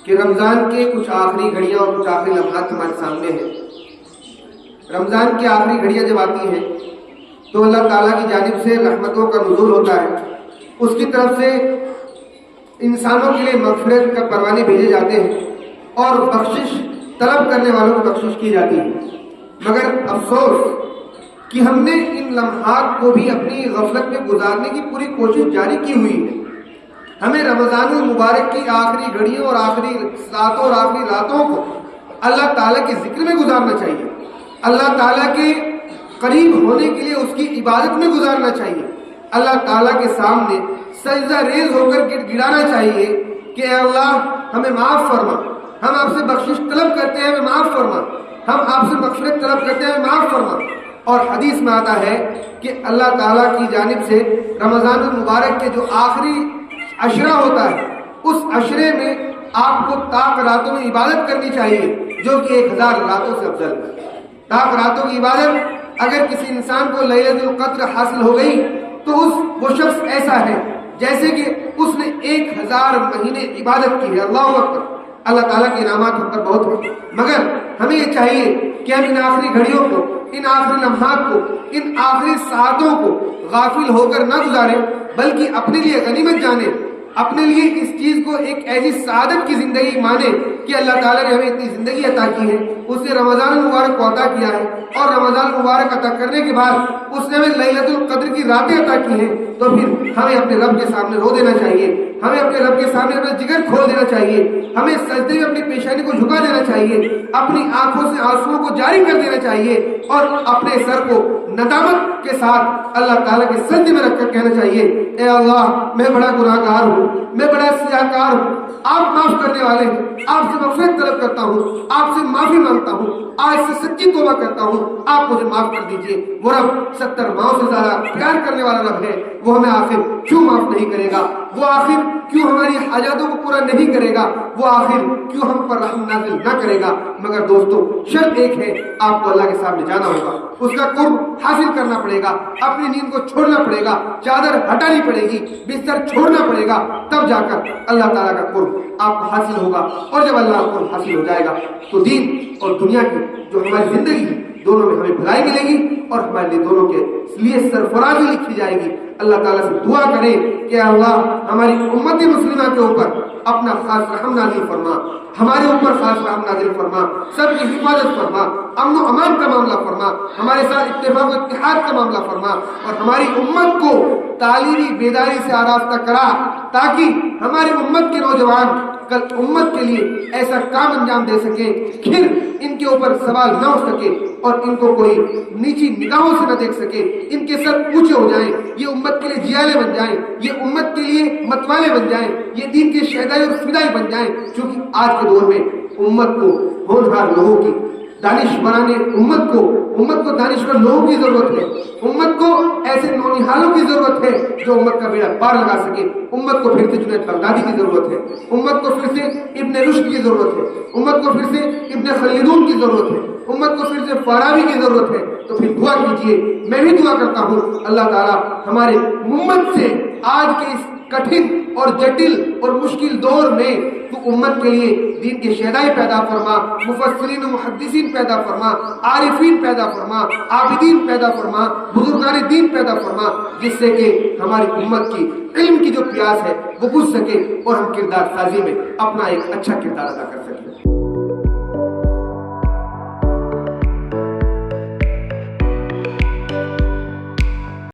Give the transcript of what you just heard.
کہ رمضان کے کچھ آخری گھڑیاں اور کچھ آخری لمحات ہمارے سامنے ہیں۔ رمضان کی آخری گھڑیاں جب آتی ہیں تو اللہ تعالیٰ کی جانب سے رحمتوں کا نزول ہوتا ہے، اس کی طرف سے انسانوں کے لیے مغفرت کا پروانے بھیجے جاتے ہیں اور بخشش طلب کرنے والوں کی بخشش کی جاتی ہے۔ مگر افسوس کہ ہم نے ان لمحات کو بھی اپنی غفلت میں گزارنے کی پوری کوشش جاری کی ہوئی ہے۔ ہمیں رمضان المبارک کی آخری گھڑیوں اور آخری ساعتوں اور آخری راتوں کو اللہ تعالیٰ کے ذکر میں گزارنا چاہیے، اللہ تعالیٰ کے قریب ہونے کے لیے اس کی عبادت میں گزارنا چاہیے، اللہ تعالیٰ کے سامنے سجدہ ریز ہو کر گڑانا چاہیے کہ اے اللہ ہمیں معاف فرما، ہم آپ سے بخشش طلب کرتے ہیں ہمیں معاف فرما، ہم آپ سے مغفرت طلب کرتے ہیں ہمیں معاف فرما۔ اور حدیث میں آتا ہے کہ اللہ تعالیٰ کی جانب سے رمضان المبارک کے جو آخری عشرہ ہوتا ہے اس عشرے میں آپ کو طاق راتوں میں عبادت کرنی چاہیے جو کہ 1000 راتوں سے افضل ہے۔ طاق راتوں کی عبادت اگر کسی انسان کو لیلۃ القدر حاصل ہو گئی تو وہ شخص ایسا ہے جیسے کہ اس نے 1000 مہینے عبادت کی ہے۔ اللہ اکبر! اللہ تعالیٰ کے انعامات ہم پر بہت ہیں، مگر ہمیں یہ چاہیے کہ ہم ان آخری گھڑیوں کو، ان آخری لمحات کو، ان آخری ساعتوں کو غافل ہو کر نہ گزاریں بلکہ اپنے لیے غنیمت جانیں، اپنے لیے اس چیز کو ایک ایسی سعادت کی زندگی مانے کہ اللہ تعالیٰ نے ہمیں اتنی زندگی عطا کی ہے، اس نے رمضان المبارک کو عطا کیا ہے اور رمضان المبارک عطا کرنے کے بعد اس نے ہمیں لیلۃ القدر کی راتیں عطا کی ہیں، تو پھر ہمیں اپنے رب کے سامنے رو دینا چاہیے، ہمیں اپنے رب کے سامنے اپنا جگر کھول دینا چاہیے، ہمیں سجدے میں اپنی پیشانی کو جھکا دینا چاہیے، اپنی آنکھوں سے آنسوؤں کو جاری کر دینا چاہیے اور اپنے سر کو ندامت کے ساتھ اللہ تعالیٰ کے سجدے میں رکھ کر کہنا چاہیے اے اللہ میں بڑا گناہ گار ہوں، میں بڑا سیاہ کار ہوں، آپ معاف کرنے والے ہیں، آپ سے مغفرت طلب کرتا ہوں، آپ سے معافی مانگتا ہوں، آج سے سچی توبہ کرتا ہوں، آپ مجھے معاف کر دیجئے۔ وہ رب 70 ماؤں سے زیادہ پیار کرنے والا رب ہے، وہ ہمیں آخر کیوں معاف نہیں کرے گا؟ وہ آخر کیوں ہماری حاجاتوں کو پورا نہیں کرے گا؟ وہ آخر کیوں ہم پر رحم نازل نہ کرے گا؟ مگر دوستو شرط ایک ہے، آپ کو اللہ کے سامنے جانا ہوگا، اس کا قرب حاصل کرنا پڑے گا، اپنی نیند کو چھوڑنا پڑے گا، چادر ہٹانی پڑے گی، بستر چھوڑنا پڑے گا، تب جا کر اللہ تعالیٰ کا قرب آپ کو حاصل ہوگا۔ اور جب اللہ کا قرب حاصل ہو جائے گا تو دین اور دنیا کی جو ہماری زندگی ہے دونوں میں ہمیں بھلائی ملے گی اور ہمارے لیے دونوں کے لیے سرفرازی لکھی جائے گی۔ اللہ تعالیٰ سے دعا کریں کہ اللہ ہماری امت مسلمہ کے اوپر اپنا خاص رحم نازل فرما، ہمارے اوپر خاص رحم نازل فرما، سب کی حفاظت فرما، امن و امان کا معاملہ فرما، ہمارے ساتھ اتفاق و اتحاد کا معاملہ فرما اور ہماری امت کو تعلیمی بیداری سے آراستہ کرا تاکہ ہماری امت کے نوجوان کل امت کے لیے ایسا کام انجام دے سکیں پھر ان کے اوپر سوال نہ اٹھ سکے اور ان کو کوئی نیچی نگاہوں سے نہ دیکھ سکے، ان کے سر اونچے ہو جائیں، یہ امت کے لیے جیالے بن جائیں، یہ امت کے لیے متوالے بن جائیں، یہ دین کے شہدائی اور فدائی بن جائیں۔ چونکہ آج کے دور میں امت کو ہونہار لوگوں کی، دانش بنانے امت کو دانشور لوگوں کی ضرورت ہے، امت کو ایسے نونہالوں کی ضرورت ہے جو امت کا بیڑا پار لگا سکے، امت کو پھر سے جنید بغدادی کی ضرورت ہے، امت کو پھر سے ابن رشد کی ضرورت ہے، امت کو پھر سے ابن خلدون کی ضرورت ہے، امت کو پھر سے فارابی کی ضرورت ہے۔ تو پھر دعا کیجئے، میں بھی دعا کرتا ہوں اللہ تعالیٰ ہمارے امت سے آج کے اس کٹھن اور جٹل اور مشکل دور میں تو امت کے لیے دین کے شہدائی پیدا فرما، مفسرین و محدثین پیدا فرما، عارفین پیدا فرما، عابدین پیدا فرما، بزرگان دین پیدا فرما، جس سے کہ ہماری امت کی علم کی جو پیاس ہے وہ بجھ سکے اور ہم کردار سازی میں اپنا ایک اچھا کردار ادا کر سکیں۔